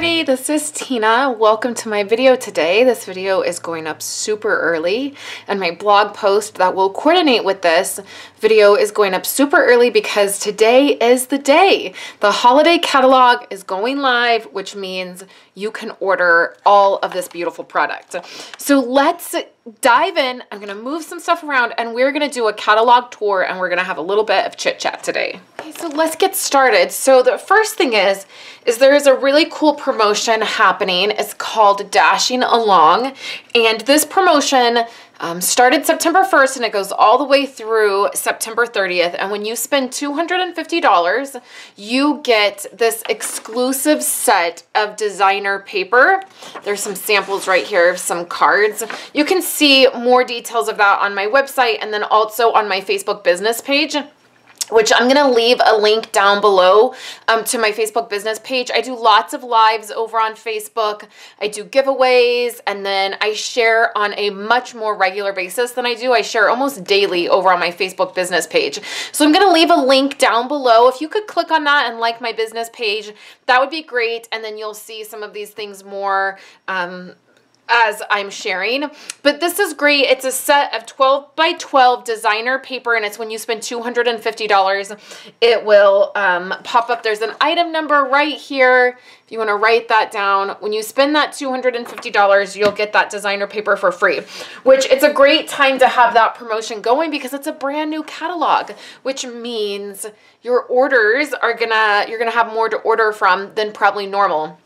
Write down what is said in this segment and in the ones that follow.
everybody, this is Tina. Welcome to my video today. This video is going up super early, and my blog post that will coordinate with this video is going up super early because today is the day. The holiday catalog is going live, which means you can order all of this beautiful product. So let's dive in. I'm gonna move some stuff around and we're gonna do a catalog tour and we're gonna have a little bit of chit chat today. Okay, so let's get started. So the first thing is there is a really cool promotion happening. It's called Dashing Along, and this promotion started September 1st and it goes all the way through September 30th. And when you spend $250, you get this exclusive set of designer paper. There's some samples right here of some cards. You can see more details of that on my website and then also on my Facebook business page, which I'm going to leave a link down below to my Facebook business page. I do lots of lives over on Facebook. I do giveaways, and then I share on a much more regular basis than I do. I share almost daily over on my Facebook business page. So I'm going to leave a link down below. If you could click on that and like my business page, that would be great. And then you'll see some of these things more as I'm sharing. But this is great. It's a set of 12 by 12 designer paper, and it's when you spend $250, it will pop up. There's an item number right here if you want to write that down. When you spend that $250, you'll get that designer paper for free, which it's a great time to have that promotion going because it's a brand new catalog, which means your orders are you're gonna have more to order from than probably normal.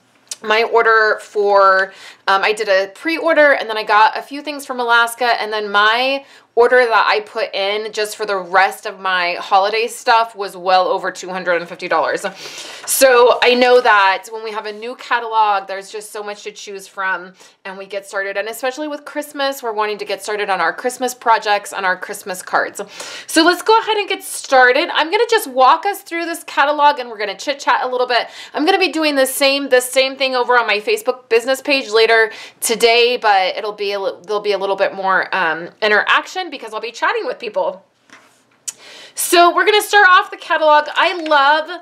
My order for, I did a pre-order and then I got a few things from Alaska, and then my order that I put in just for the rest of my holiday stuff was well over $250. So I know that when we have a new catalog, there's just so much to choose from and we get started. And especially with Christmas, we're wanting to get started on our Christmas projects and our Christmas cards. So let's go ahead and get started. I'm going to just walk us through this catalog and we're going to chit chat a little bit. I'm going to be doing the same thing over on my Facebook business page later today, but there'll be a little bit more interaction because I'll be chatting with people. So we're going to start off the catalog. I love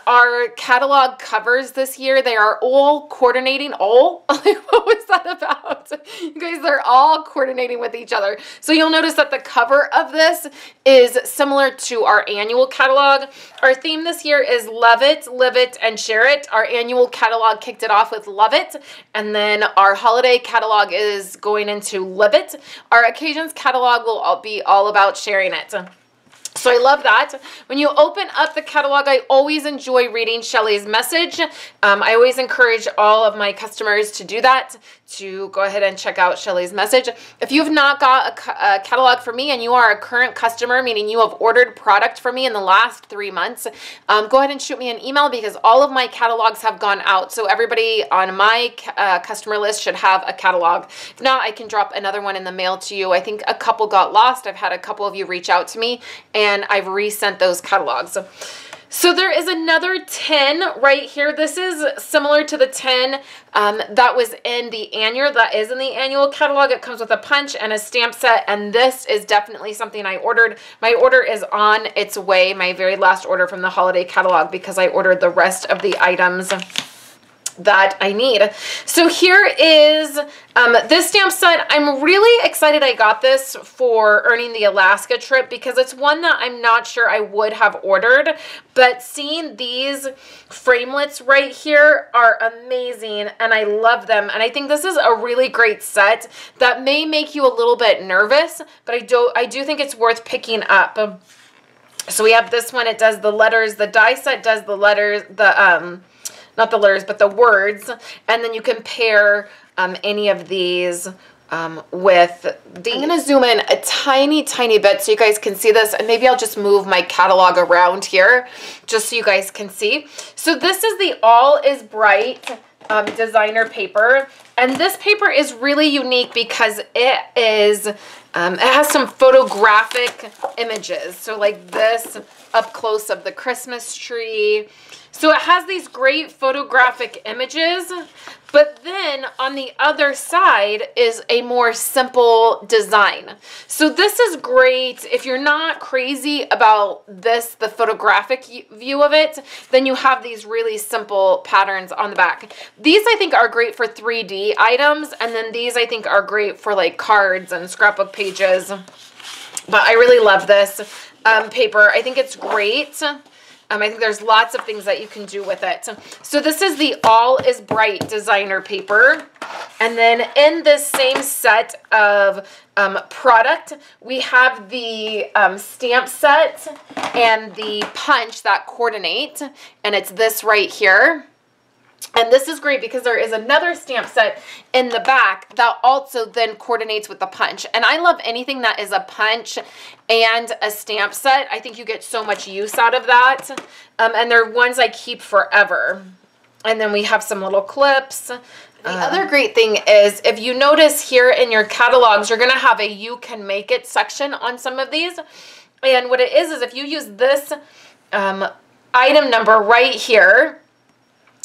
our catalog covers this year. They are all coordinating. What was that about? You guys, they're all coordinating with each other. So you'll notice that the cover of this is similar to our annual catalog. Our theme this year is Love It, Live It, and Share It. Our annual catalog kicked it off with Love It, and then our holiday catalog is going into Live It. Our occasions catalog will be all about sharing it. So I love that. When you open up the catalog, I always enjoy reading Shelly's message. I always encourage all of my customers to do that, to go ahead and check out Shelly's message. If you've not got a catalog for me and you are a current customer, meaning you have ordered product from me in the last 3 months, go ahead and shoot me an email because all of my catalogs have gone out. So everybody on my customer list should have a catalog. If not, I can drop another one in the mail to you. I think a couple got lost. I've had a couple of you reach out to me and I've resent those catalogs. So there is another 10 right here. This is similar to the 10 that was in the annual catalog. It comes with a punch and a stamp set, and this is definitely something I ordered. My order is on its way, my very last order from the holiday catalog, because I ordered the rest of the items that I need. So here is this stamp set. I'm really excited I got this for earning the Alaska trip because it's one that I'm not sure I would have ordered, but seeing these framelits right here are amazing and I love them, and I think this is a really great set that may make you a little bit nervous, but I do think it's worth picking up. So we have this one. It does the letters. The die set does the letters, not the letters, but the words. And then you can pair any of these with these. I'm going to zoom in a tiny bit so you guys can see this. And maybe I'll just move my catalog around here just so you guys can see. So this is the All is Bright designer paper. And this paper is really unique because it is It has some photographic images. So like this up close of the Christmas tree. So it has these great photographic images, but then on the other side is a more simple design. So this is great if you're not crazy about this, the photographic view of it, then you have these really simple patterns on the back. These I think are great for 3D items, and then these I think are great for like cards and scrapbook pages. But I really love this paper. I think it's great. I think there's lots of things that you can do with it. So this is the All is Bright designer paper. And then in this same set of product, we have the stamp set and the punch that coordinate. And it's this right here. And this is great because there is another stamp set in the back that also then coordinates with the punch. And I love anything that is a punch and a stamp set. I think you get so much use out of that. And they're ones I keep forever. And then we have some little clips. The other great thing is if you notice here in your catalogs, you're going to have a You Can Make It section on some of these. And what it is if you use this item number right here,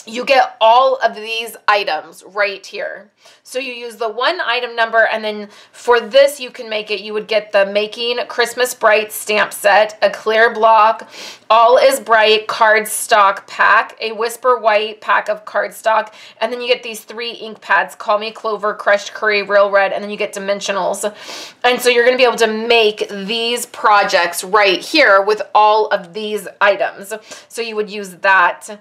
you get all of these items right here. So you use the one item number, and then for this You Can Make It, you would get the Making Christmas Bright stamp set, a clear block, All is Bright cardstock pack, a Whisper White pack of cardstock, and then you get these 3 ink pads, Call Me Clover, Crushed Curry, Real Red, and then you get dimensionals. And so you're going to be able to make these projects right here with all of these items. So you would use that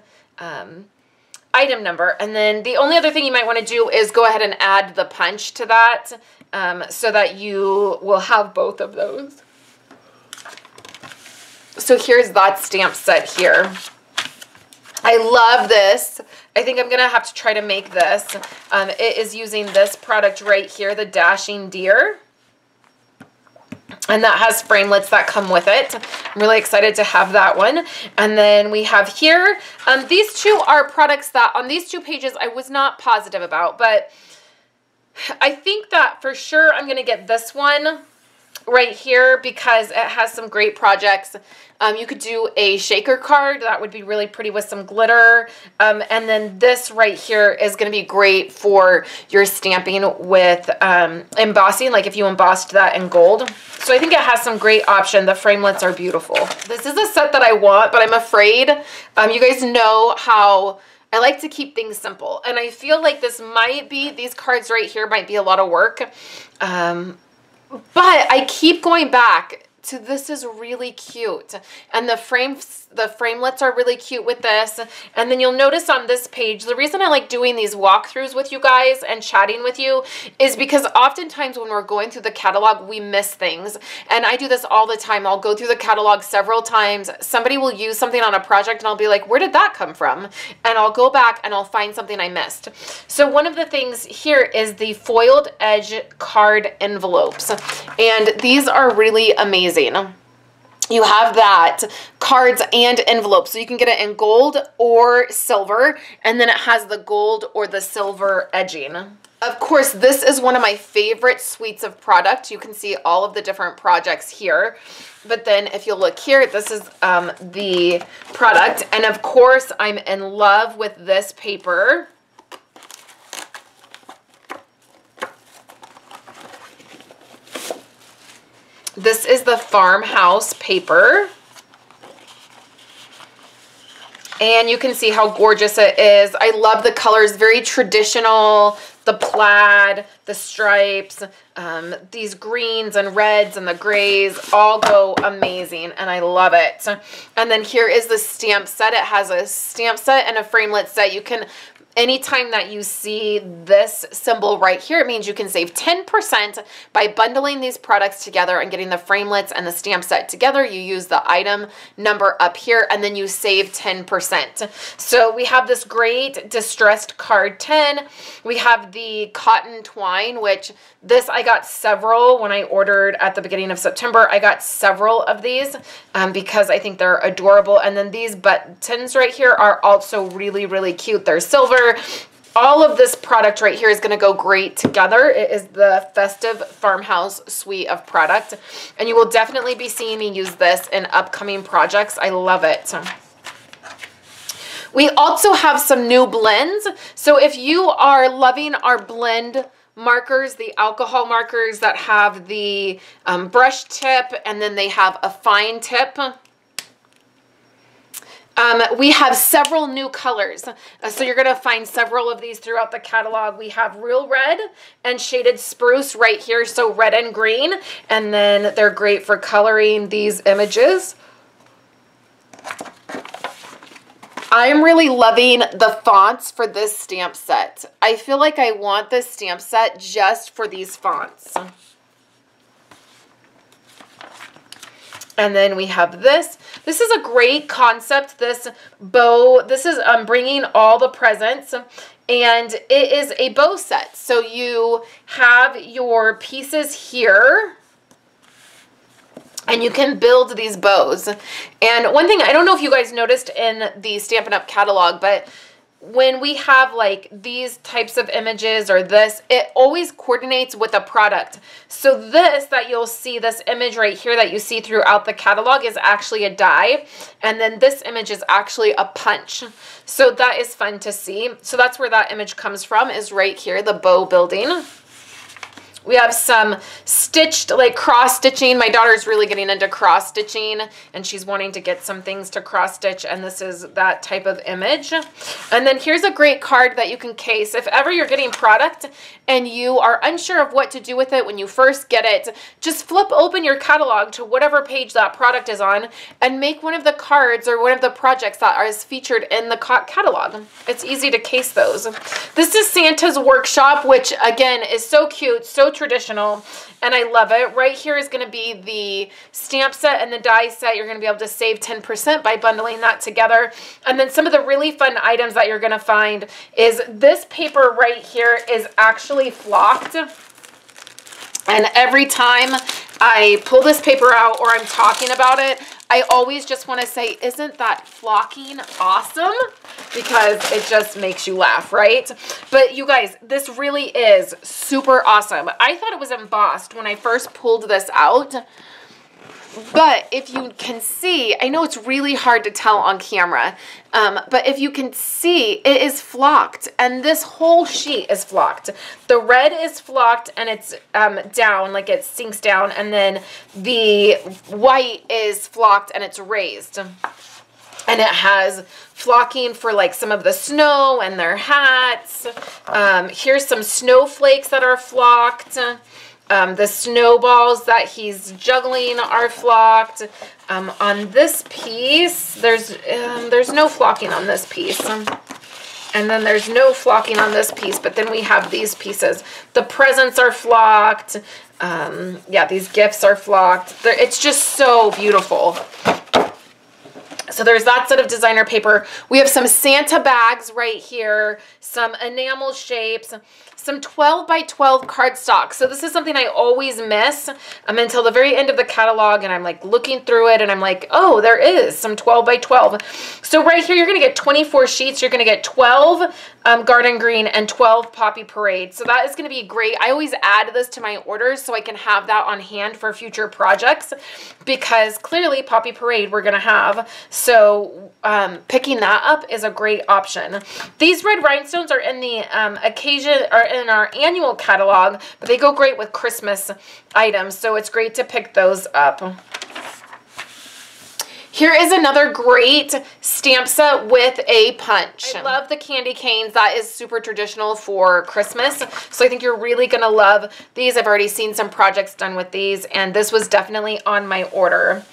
item number. And then the only other thing you might want to do is go ahead and add the punch to that so that you will have both of those. So here's that stamp set here. I love this. I think I'm going to have to try to make this. It is using this product right here, the Dashing Deer. And that has framelits that come with it. I'm really excited to have that one. And then we have here, these two are products that on these 2 pages I was not positive about, but I think that for sure I'm going to get this one right here because it has some great projects. You could do a shaker card. That would be really pretty with some glitter. And then this right here is going to be great for your stamping with embossing, like if you embossed that in gold. So I think it has some great option. The framelits are beautiful. This is a set that I want, but I'm afraid. You guys know how I like to keep things simple. And I feel like this might be, these cards right here might be a lot of work. But I keep going back to this is really cute. And the framelits are really cute with this. And then you'll notice on this page, the reason I like doing these walkthroughs with you guys and chatting with you is because oftentimes when we're going through the catalog, we miss things. And I do this all the time. I'll go through the catalog several times. Somebody will use something on a project and I'll be like, where did that come from? And I'll go back and I'll find something I missed. So one of the things here is the foiled edge card envelopes. And these are really amazing. You have that, cards and envelopes. So you can get it in gold or silver, and then it has the gold or the silver edging. Of course, this is one of my favorite suites of product. You can see all of the different projects here. But then if you look here, this is the product. And of course, I'm in love with this paper. This is the Farmhouse paper. And you can see how gorgeous it is. I love the colors, very traditional, the plaid, the stripes, these greens and reds and the grays all go amazing, and I love it. And then here is the stamp set. It has a stamp set and a framelit set. You can, anytime that you see this symbol right here, it means you can save 10% by bundling these products together and getting the framelits and the stamp set together. You use the item number up here and then you save 10%. So we have this great distressed card 10. We have the cotton twine, which this I got several when I ordered at the beginning of September. I got several of these because I think they're adorable. And then these buttons right here are also really, really cute. They're silver. all of this product right here is going to go great together. It is the Festive Farmhouse suite of product, and you will definitely be seeing me use this in upcoming projects. I love it. We also have some new blends. So if you are loving our blend markers, the alcohol markers that have the brush tip and then they have a fine tip, we have several new colors. So you're going to find several of these throughout the catalog. We have real red and shaded spruce right here. So red and green. And then they're great for coloring these images. I'm really loving the fonts for this stamp set. I feel like I want this stamp set just for these fonts. And then we have this. This is a great concept, this bow. This is bringing all the presents, and it is a bow set. So you have your pieces here, and you can build these bows. And one thing, I don't know if you guys noticed in the Stampin' Up! Catalog, but when we have like these types of images or this, it always coordinates with a product. So this that you'll see, this image right here that you see throughout the catalog is actually a die. And then this image is actually a punch. So that is fun to see. So that's where that image comes from, is right here, the bow building. We have some stitched, like cross stitching. My daughter's really getting into cross stitching and she's wanting to get some things to cross stitch, and this is that type of image. And then here's a great card that you can case. If ever you're getting product and you are unsure of what to do with it when you first get it, just flip open your catalog to whatever page that product is on and make one of the cards or one of the projects that is featured in the catalog. It's easy to case those. This is Santa's Workshop, which again is so cute, so traditional, and I love it. Right here is going to be the stamp set and the die set. You're going to be able to save 10% by bundling that together. And then some of the really fun items that you're going to find is this paper right here is actually flocked. And every time I pull this paper out or I'm talking about it, I always just want to say, isn't that flocking awesome? Because it just makes you laugh, right? But you guys, this really is super awesome. I thought it was embossed when I first pulled this out. But if you can see, I know it's really hard to tell on camera, but if you can see, it is flocked, and this whole sheet is flocked. The red is flocked, and it's down, like it sinks down, and then the white is flocked, and it's raised. And it has flocking for like some of the snow and their hats. Here's some snowflakes that are flocked. The snowballs that he's juggling are flocked. On this piece, there's no flocking on this piece. And then there's no flocking on this piece, but then we have these pieces. The presents are flocked. Yeah, these gifts are flocked. It's just so beautiful. So there's that set of designer paper. We have some Santa bags right here, some enamel shapes, some 12 by 12 cardstock. So this is something I always miss until the very end of the catalog, and I'm like looking through it and I'm like, oh, there is some 12 by 12. So right here, you're gonna get 24 sheets. You're gonna get 12 Garden Green and 12 Poppy Parade. So that is gonna be great. I always add this to my orders so I can have that on hand for future projects, because clearly Poppy Parade we're gonna have. So picking that up is a great option. These red rhinestones are in the occasion, or in our annual catalog, but they go great with Christmas items, so it's great to pick those up. Here is another great stamp set with a punch. I love the candy canes. That is super traditional for Christmas, so I think you're really gonna love these. I've already seen some projects done with these, and this was definitely on my order.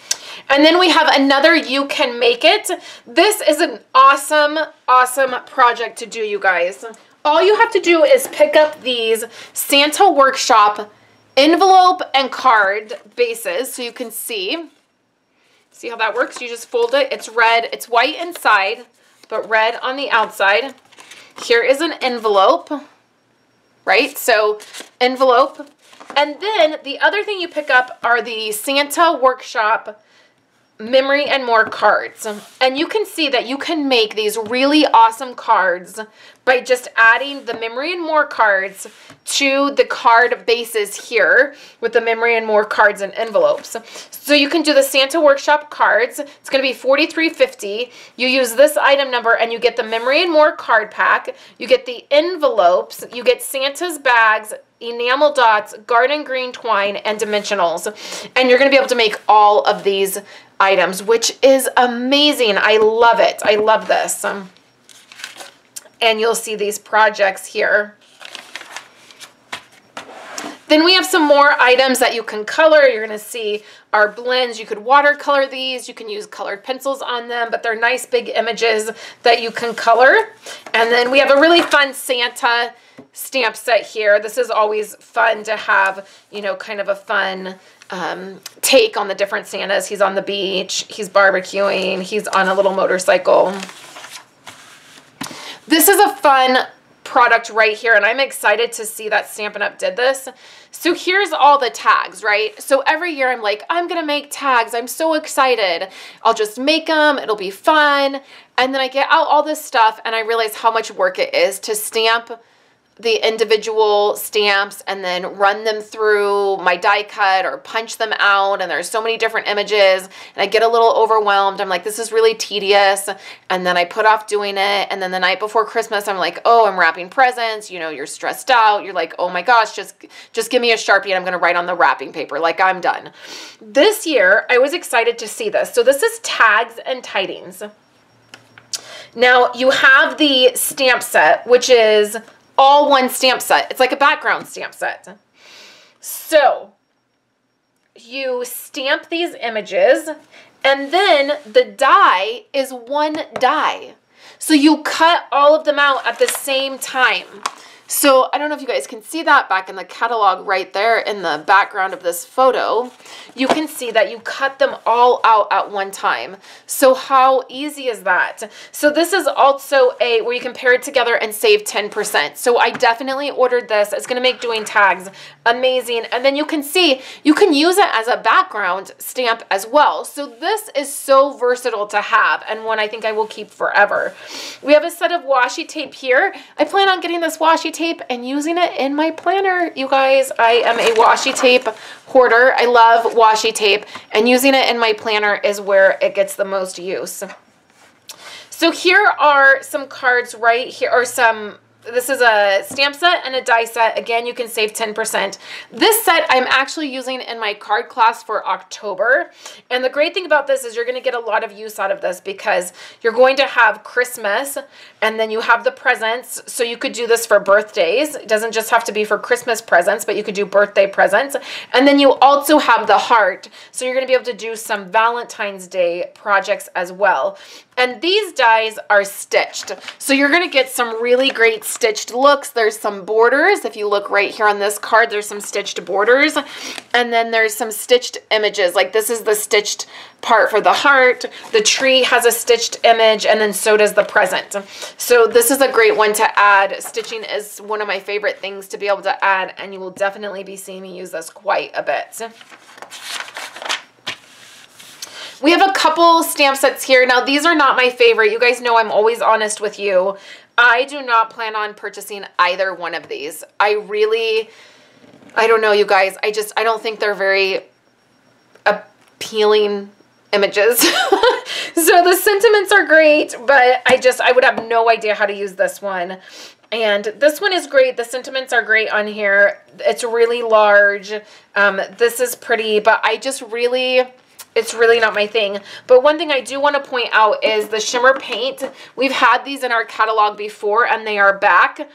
And then we have another You Can Make It. This is an awesome, awesome project to do, you guys. All you have to do is pick up these Santa Workshop envelope and card bases so you can see. See how that works? You just fold it. It's red. It's white inside, but red on the outside. Here is an envelope, right? So envelope. And then the other thing you pick up are the Santa Workshop Memory and More cards. And you can see that you can make these really awesome cards by just adding the Memory and More cards to the card bases here with the Memory and More cards and envelopes. So you can do the Santa Workshop cards. It's going to be $43.50. You use this item number and you get the Memory and More card pack. You get the envelopes. You get Santa's bags, enamel dots, garden green twine, and dimensionals. And you're going to be able to make all of these items, which is amazing. I love it. I love this. And you'll see these projects here. Then we have some more items that you can color. You're going to see our blends. You could watercolor these. You can use colored pencils on them, but they're nice big images that you can color. And then we have a really fun Santa stamp set here. This is always fun to have, you know, kind of a fun take on the different Santas. He's on the beach, he's barbecuing, he's on a little motorcycle. This is a fun product right here, and I'm excited to see that Stampin' Up! Did this. So here's all the tags, right? So every year I'm like, I'm gonna make tags. I'm so excited. I'll just make them, it'll be fun. And then I get out all this stuff and I realize how much work it is to stamp the individual stamps and then run them through my die cut or punch them out, and there's so many different images and I get a little overwhelmed. I'm like, this is really tedious, and then I put off doing it, and then the night before Christmas I'm like, oh, I'm wrapping presents, you know, you're stressed out, you're like, oh my gosh, just give me a Sharpie and I'm gonna write on the wrapping paper, like I'm done. This year I was excited to see this. So this is Tags and Tidings. Now you have the stamp set, which is all one stamp set. It's like a background stamp set. So you stamp these images, and then the die is one die. So you cut all of them out at the same time. So I don't know if you guys can see that back in the catalog right there in the background of this photo. You can see that you cut them all out at one time. So how easy is that? So this is also a where you can pair it together and save 10%. So I definitely ordered this. It's going to make doing tags amazing. And then you can see you can use it as a background stamp as well. So this is so versatile to have, and one I think I will keep forever. We have a set of washi tape here. I plan on getting this washi tape and using it in my planner. You guys, I am a washi tape hoarder. I love washi tape, and using it in my planner is where it gets the most use. So here are some cards right here, or this is a stamp set and a die set. Again, you can save 10%. This set I'm actually using in my card class for October. And the great thing about this is you're going to get a lot of use out of this because you're going to have Christmas and then you have the presents. So you could do this for birthdays. It doesn't just have to be for Christmas presents, but you could do birthday presents. And then you also have the heart. So you're going to be able to do some Valentine's Day projects as well. And these dies are stitched. So you're going to get some really great stitched looks. There's some borders. If you look right here on this card, there's some stitched borders. And then there's some stitched images. Like this is the stitched part for the heart. The tree has a stitched image, and then so does the present. So this is a great one to add. Stitching is one of my favorite things to be able to add, and you will definitely be seeing me use this quite a bit. We have a couple stamp sets here. Now, these are not my favorite. You guys know I'm always honest with you. I do not plan on purchasing either one of these. I don't know, you guys. I don't think they're very appealing images. So the sentiments are great, but I would have no idea how to use this one. And this one is great. The sentiments are great on here. It's really large. This is pretty, but it's really not my thing. But one thing I do want to point out is the shimmer paint. We've had these in our catalog before, and they are back.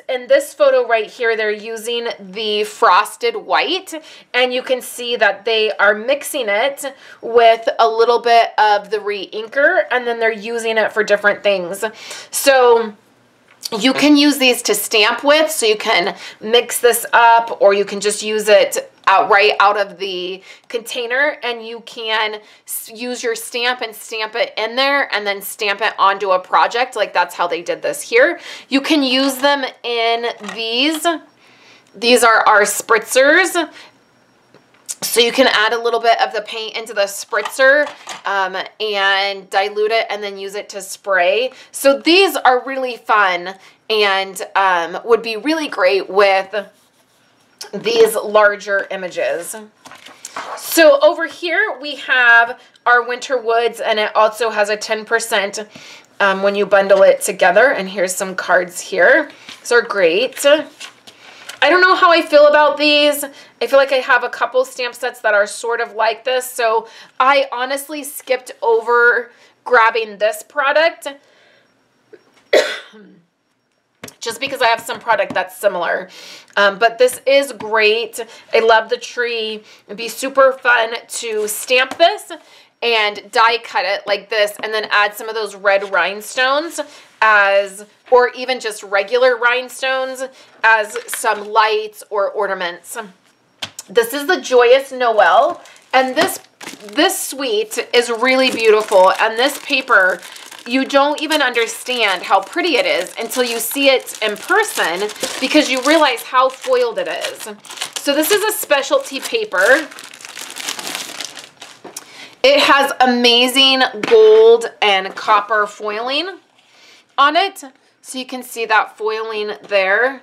In this photo right here, they're using the frosted white, and you can see that they are mixing it with a little bit of the re-inker, and then they're using it for different things. So you can use these to stamp with, so you can mix this up, or you can just use it right out of the container, and you can use your stamp and stamp it in there and then stamp it onto a project. Like that's how they did this here. You can use them in these. These are our spritzers. So you can add a little bit of the paint into the spritzer and dilute it and then use it to spray. So these are really fun and would be really great with these larger images. So over here we have our Winter Woods, and it also has a 10% when you bundle it together. And here's some cards here. These are great. I don't know how I feel about these. I feel like I have a couple stamp sets that are sort of like this, so I honestly skipped over grabbing this product just because I have some product that's similar. But this is great. I love the tree. It'd be super fun to stamp this and die cut it like this and then add some of those red rhinestones as, or even just regular rhinestones as some lights or ornaments. This is the Joyous Noel, and this suite is really beautiful, and this paper, you don't even understand how pretty it is until you see it in person because you realize how foiled it is. So this is a specialty paper. It has amazing gold and copper foiling on it. So you can see that foiling there.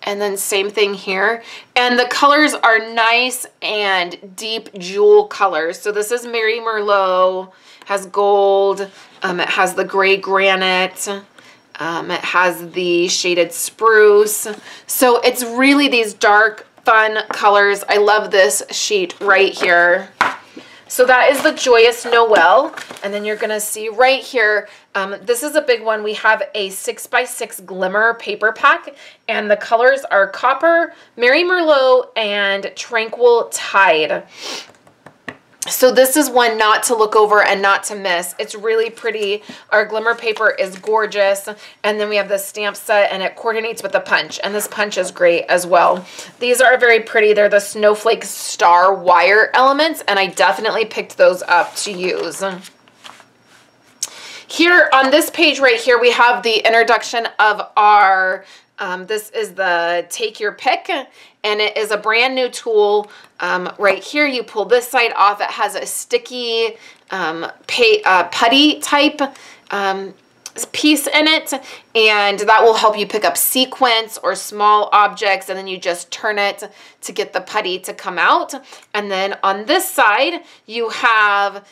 And then same thing here. And the colors are nice and deep jewel colors. So this is Mary Merlot, has gold, it has the gray granite, it has the shaded spruce. So it's really these dark, fun colors. I love this sheet right here. So that is the Joyous Noel. And then you're going to see right here, this is a big one. We have a 6x6 glimmer paper pack, and the colors are Copper, Mary Merlot, and Tranquil Tide. So this is one not to look over and not to miss. It's really pretty. Our glimmer paper is gorgeous. And then we have this stamp set, and it coordinates with the punch. And this punch is great as well. These are very pretty. They're the snowflake star wire elements, and I definitely picked those up to use. Here on this page right here, we have the introduction of our, this is the Take Your Pick, and it is a brand new tool. Right here, you pull this side off. It has a sticky putty type piece in it, and that will help you pick up sequins or small objects, and then you just turn it to get the putty to come out. And then on this side, you have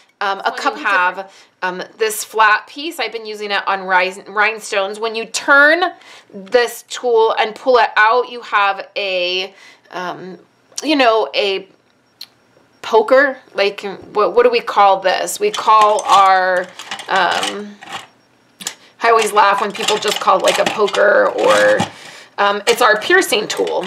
this flat piece. I've been using it on rhinestones. When you turn this tool and pull it out, you have a, you know, a poker. Like, what do we call this? We call our, I always laugh when people just call it like a poker, or it's our piercing tool.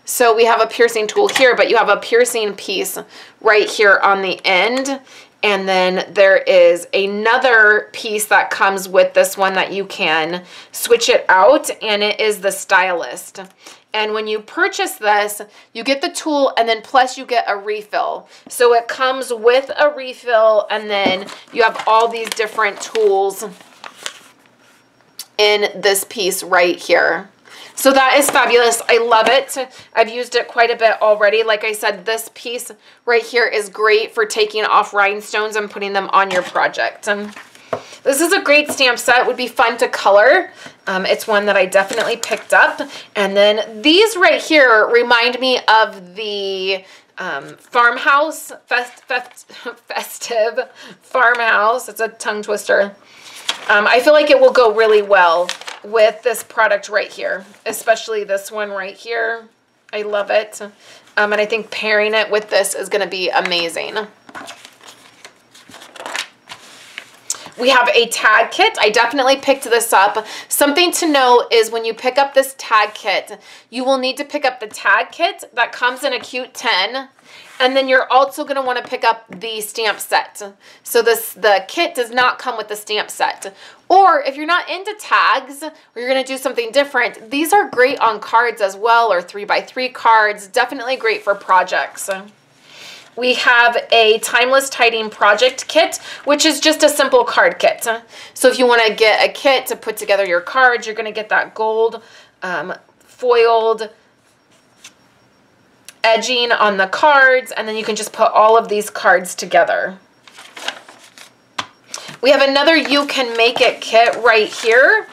So we have a piercing tool here, but you have a piercing piece right here on the end. And then there is another piece that comes with this one that you can switch it out, and it is the stylist. And when you purchase this, you get the tool, and then plus you get a refill. So it comes with a refill, and then you have all these different tools in this piece right here. So that is fabulous. I love it. I've used it quite a bit already. Like I said, this piece right here is great for taking off rhinestones and putting them on your project. This is a great stamp set. It would be fun to color. It's one that I definitely picked up. And then these right here remind me of the farmhouse, festive farmhouse. It's a tongue twister. I feel like it will go really well with this product right here, especially this one right here. I love it. And I think pairing it with this is going to be amazing. We have a tag kit. I definitely picked this up. Something to know is when you pick up this tag kit, you will need to pick up the tag kit that comes in a cute 10. And then you're also going to want to pick up the stamp set. So the kit does not come with the stamp set. Or if you're not into tags, or you're going to do something different, these are great on cards as well, or 3x3 cards. Definitely great for projects. We have a Timeless Tidying Project Kit, which is just a simple card kit. So if you want to get a kit to put together your cards, you're going to get that gold foiled edging on the cards, and then you can just put all of these cards together. We have another You Can Make It kit right here.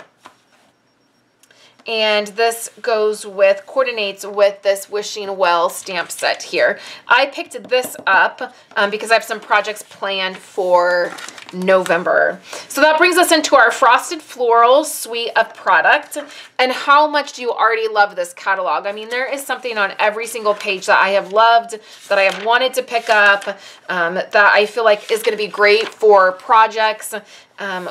And this coordinates with this Wishing Well stamp set here. I picked this up because I have some projects planned for November. So that brings us into our Frosted Floral suite of product. And how much do you already love this catalog? I mean, there is something on every single page that I have loved, that I have wanted to pick up, that I feel like is going to be great for projects,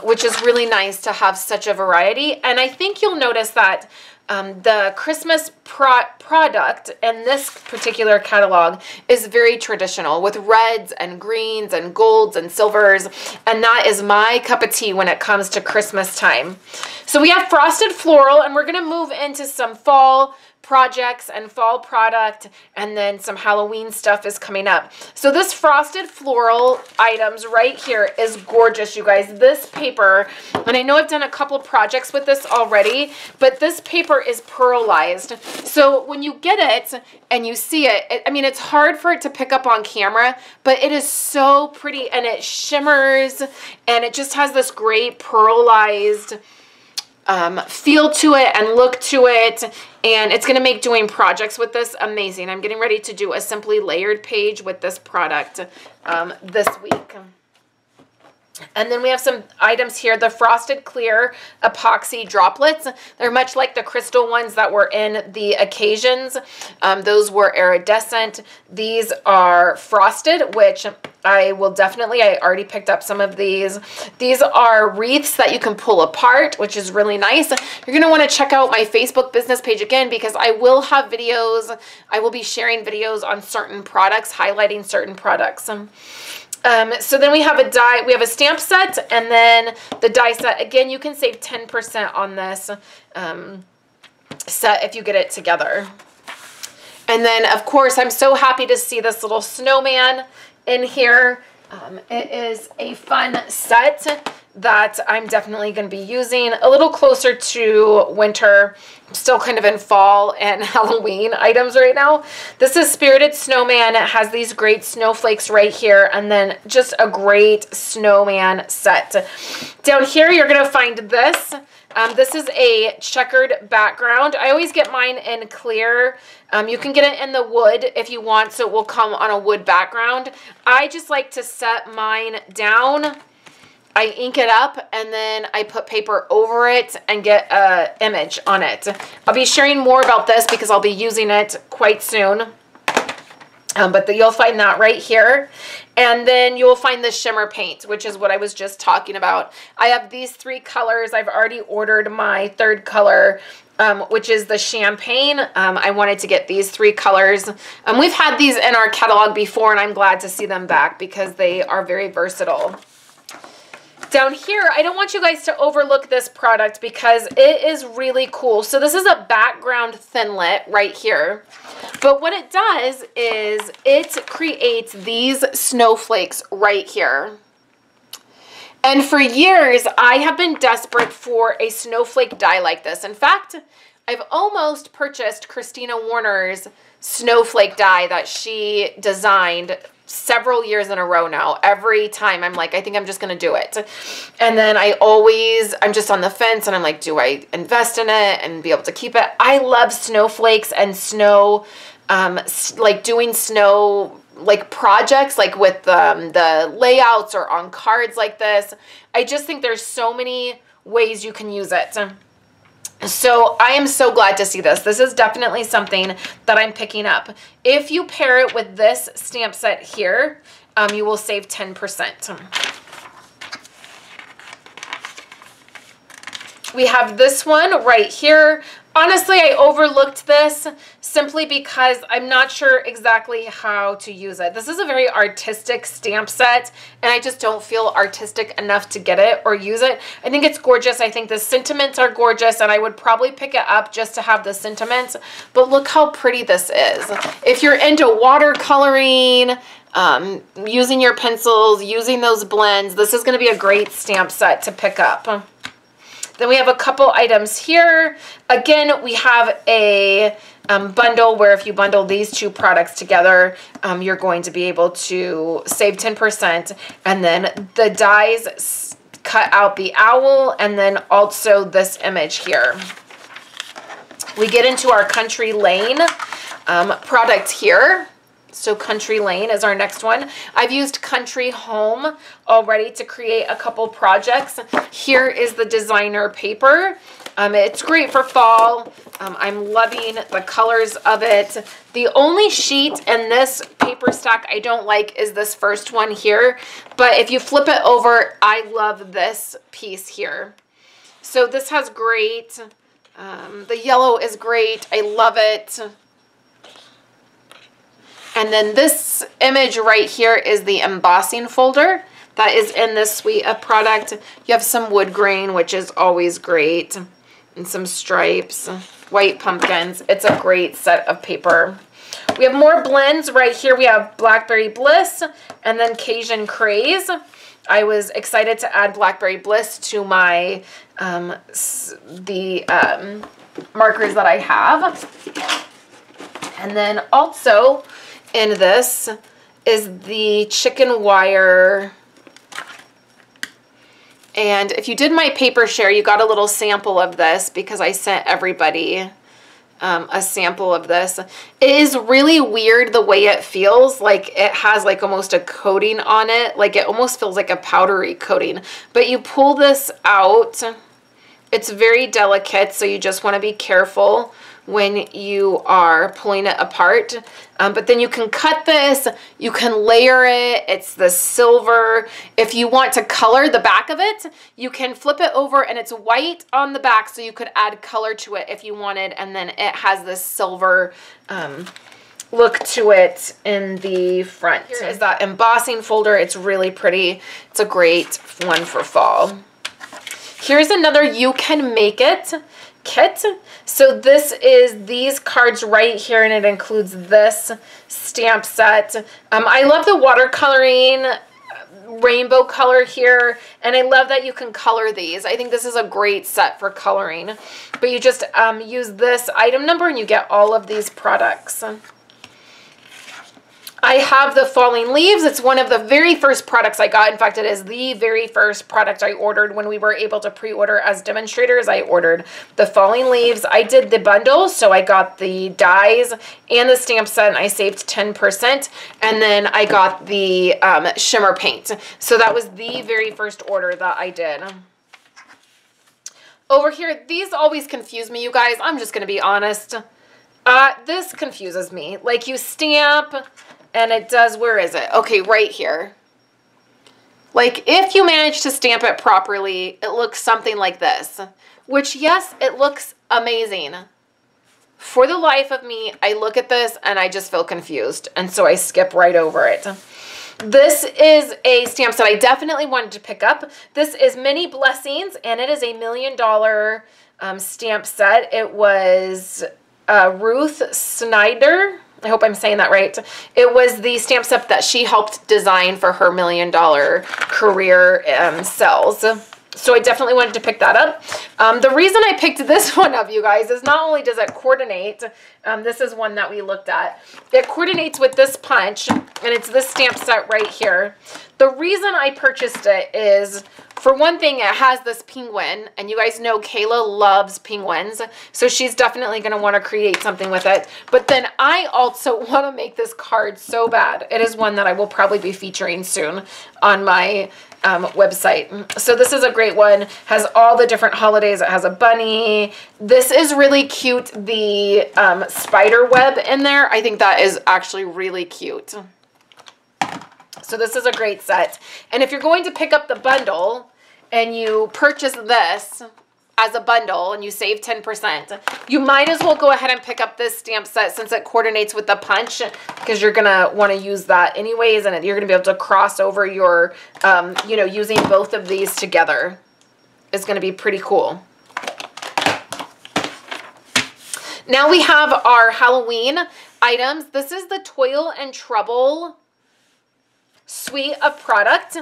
which is really nice to have such a variety. And I think you'll notice that the Christmas product in this particular catalog is very traditional with reds and greens and golds and silvers, and that is my cup of tea when it comes to Christmas time. So we have Frosted Floral, and we're going to move into some fall projects and fall product, and then some Halloween stuff is coming up. So this Frosted Floral items right here is gorgeous, you guys. This paper, and I know I've done a couple projects with this already, but this paper is pearlized. So when you get it and you see it, I mean, it's hard for it to pick up on camera, but it is so pretty, and it shimmers, and it just has this great pearlized feel to it and look to it, and it's going to make doing projects with this amazing. I'm getting ready to do a Simply Layered page with this product this week. And then we have some items here, the Frosted Clear Epoxy Droplets. They're much like the crystal ones that were in the occasions. Those were iridescent. These are frosted, which I already picked up some of these. These are wreaths that you can pull apart, which is really nice. You're going to want to check out my Facebook business page again, because I will have videos. I will be sharing videos on certain products, highlighting certain products. So then we have a stamp set, and then the die set. Again, you can save 10% on this set if you get it together. And then, of course, I'm so happy to see this little snowman in here. It is a fun set that I'm definitely going to be using a little closer to winter. I'm still kind of in fall and Halloween items right now. This is Spirited Snowman. It has these great snowflakes right here, and then just a great snowman set. Down here, you're going to find this. This is a checkered background. I always get mine in clear. You can get it in the wood if you want, so it will come on a wood background. I just like to set mine down. I ink it up, and then I put paper over it and get an image on it. I'll be sharing more about this because I'll be using it quite soon. But you'll find that right here. And then you'll find the shimmer paint, which is what I was just talking about. I have these 3 colors. I've already ordered my 3rd color, which is the champagne. I wanted to get these 3 colors. We've had these in our catalog before, and I'm glad to see them back because they are very versatile. Down here, I don't want you guys to overlook this product because it is really cool. So this is a background thinlit right here. But what it does is it creates these snowflakes right here. And for years, I have been desperate for a snowflake die like this. In fact, I've almost purchased Christina Warner's snowflake die that she designed several years in a row now. Every time I'm like, I think I'm just going to do it. And then I'm just on the fence, and I'm like, do I invest in it and be able to keep it? I love snowflakes and snow, like doing snow like projects, like with the layouts or on cards like this. I just think there's so many ways you can use it. So I am so glad to see this. This is definitely something that I'm picking up. If you pair it with this stamp set here, you will save 10%. We have this one right here. Honestly, I overlooked this simply because I'm not sure exactly how to use it. This is a very artistic stamp set, and I just don't feel artistic enough to get it or use it. I think it's gorgeous. I think the sentiments are gorgeous, and I would probably pick it up just to have the sentiments. But look how pretty this is. If you're into watercoloring, using your pencils, using those blends, this is going to be a great stamp set to pick up. Then we have a couple items here. Again, we have a bundle, where if you bundle these two products together, you're going to be able to save 10%. And then the dies cut out the owl, and then also this image here. We get into our Country Lane product here. So Country Lane is our next one. I've used Country Home already to create a couple projects. Here is the designer paper. It's great for fall. I'm loving the colors of it. The only sheet in this paper stack I don't like is this first one here. But if you flip it over, I love this piece here. So this has great, the yellow is great. I love it. And then this image right here is the embossing folder that is in this suite of product. You have some wood grain, which is always great, and some stripes, white pumpkins. It's a great set of paper. We have more blends right here. We have Blackberry Bliss and then Cajun Craze. I was excited to add Blackberry Bliss to my markers that I have. And then also in this is the chicken wire. And if you did my paper share, you got a little sample of this because I sent everybody a sample of this. It is really weird the way it feels. Like it has like almost a coating on it. Like it almost feels like a powdery coating. But you pull this out. It's very delicate, so you just want to be careful when you are pulling it apart. But then you can cut this, you can layer it, it's the silver. If you want to color the back of it, you can flip it over and it's white on the back, so you could add color to it if you wanted, and then it has this silver look to it in the front. Here is that embossing folder. It's really pretty. It's a great one for fall. Here's another You Can Make It kit. So this is these cards right here, and it includes this stamp set. I love the watercoloring rainbow color here, and I love that you can color these. I think this is a great set for coloring. But you just use this item number and you get all of these products. I have the Falling Leaves. It's one of the very first products I got. In fact, it is the very first product I ordered when we were able to pre-order as demonstrators. I ordered the Falling Leaves. I did the bundle, so I got the dies and the stamp set, and I saved 10%. And then I got the shimmer paint. So that was the very first order that I did. Over here, these always confuse me, you guys. I'm just going to be honest. This confuses me. Like you stamp... and it does, where is it? Okay, right here. Like, if you manage to stamp it properly, it looks something like this. Which, yes, it looks amazing. For the life of me, I look at this and I just feel confused. And so I skip right over it. This is a stamp set I definitely wanted to pick up. This is Many Blessings, and it is a $1 million stamp set. It was Ruth Snyder. I hope I'm saying that right. It was the stamp set that she helped design for her $1 million career sales. So I definitely wanted to pick that up. The reason I picked this one up, you guys, is not only does it coordinate, this is one that we looked at. It coordinates with this punch, and it's this stamp set right here. The reason I purchased it is, for one thing, it has this penguin, and you guys know Kayla loves penguins, so she's definitely going to want to create something with it. But then I also want to make this card so bad. It is one that I will probably be featuring soon on my website. So this is a great one. Has all the different holidays. It has a bunny. This is really cute. The spider web in there. I think that is actually really cute. So this is a great set. And if you're going to pick up the bundle and you purchase this as a bundle and you save 10%, you might as well go ahead and pick up this stamp set since it coordinates with the punch, because you're going to want to use that anyways, and you're going to be able to cross over your, you know, using both of these together is going to be pretty cool. Now we have our Halloween items. This is the Toil and Trouble suite of product.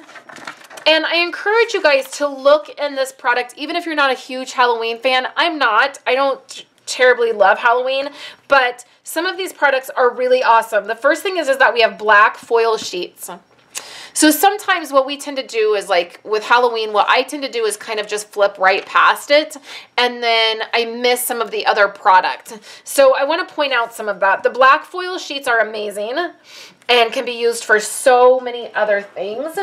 And I encourage you guys to look in this product, even if you're not a huge Halloween fan. I'm not. I don't terribly love Halloween, but some of these products are really awesome. The first thing is that we have black foil sheets. So sometimes what we tend to do is, like with Halloween, what I tend to do is kind of just flip right past it, and then I miss some of the other product. So I want to point out some of that. The black foil sheets are amazing and can be used for so many other things.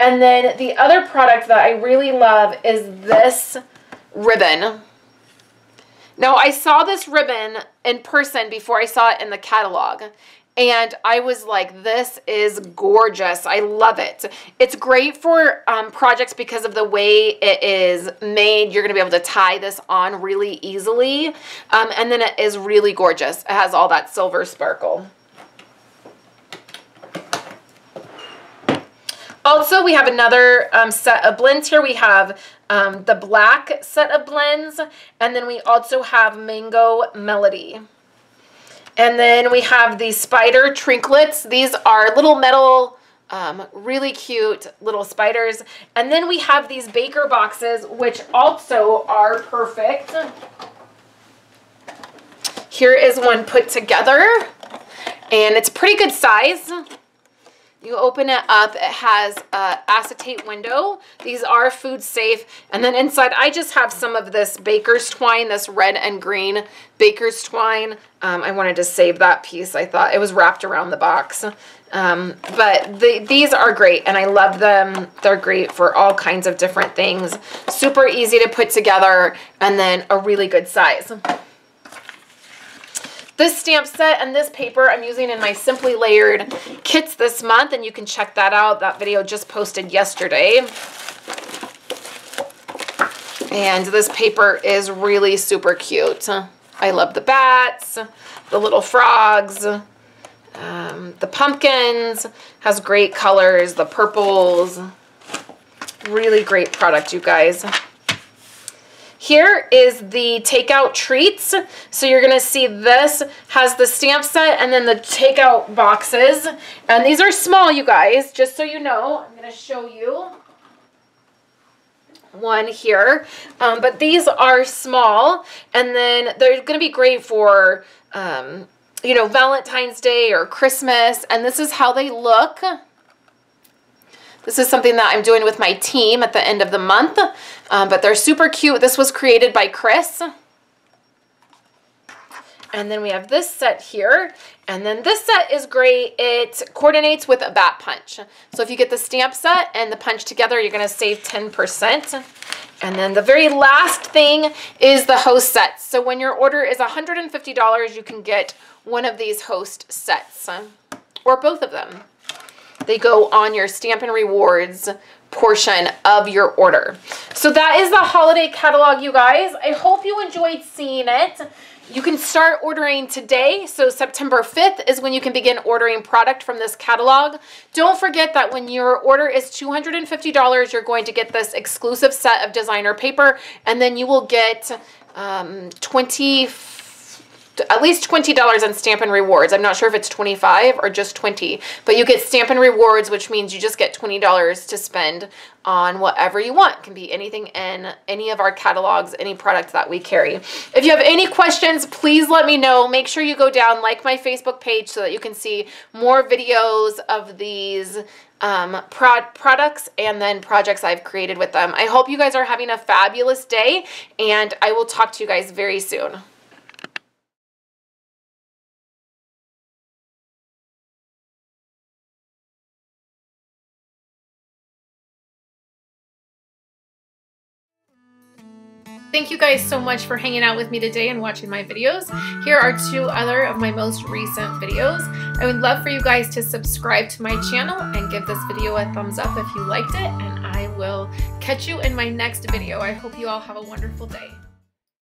And then the other product that I really love is this ribbon. Now, I saw this ribbon in person before I saw it in the catalog, and I was like, this is gorgeous. I love it. It's great for projects because of the way it is made. You're going to be able to tie this on really easily. And then it is really gorgeous. It has all that silver sparkle. Also, we have another set of blends here. We have the black set of blends, and then we also have Mango Melody. And then we have these spider trinklets. These are little metal, really cute little spiders. And then we have these baker boxes, which also are perfect. Here is one put together, and it's pretty good size. You open it up, it has an acetate window. These are food safe. And then inside, I just have some of this baker's twine, this red and green baker's twine. I wanted to save that piece. I thought it was wrapped around the box. But these are great, and I love them. They're great for all kinds of different things. Super easy to put together, and then a really good size. This stamp set and this paper I'm using in my Simply Layered kits this month, and you can check that out. That video just posted yesterday. And this paper is really super cute. I love the bats, the little frogs, the pumpkins, has great colors, the purples. Really great product, you guys. Here is the takeout treats. So you're going to see this has the stamp set and then the takeout boxes. And these are small, you guys, just so you know. I'm going to show you one here. But these are small, and then they're going to be great for, you know, Valentine's Day or Christmas. And this is how they look. This is something that I'm doing with my team at the end of the month, but they're super cute. This was created by Chris. And then we have this set here, and then this set is great. It coordinates with a bat punch. So if you get the stamp set and the punch together, you're going to save 10%. And then the very last thing is the host sets. So when your order is $150, you can get one of these host sets, or both of them. They go on your Stampin' Rewards portion of your order. So that is the holiday catalog, you guys. I hope you enjoyed seeing it. You can start ordering today. So September 5th is when you can begin ordering product from this catalog. Don't forget that when your order is $250, you're going to get this exclusive set of designer paper, and then you will get at least $20 in Stampin' Rewards. I'm not sure if it's 25 or just 20, but you get Stampin' Rewards, which means you just get $20 to spend on whatever you want. It can be anything in any of our catalogs, any product that we carry. If you have any questions, please let me know. Make sure you go down, like my Facebook page so that you can see more videos of these products and then projects I've created with them. I hope you guys are having a fabulous day, and I will talk to you guys very soon. Thank you guys so much for hanging out with me today and watching my videos. Here are 2 other of my most recent videos. I would love for you guys to subscribe to my channel and give this video a thumbs up if you liked it, and I will catch you in my next video. I hope you all have a wonderful day.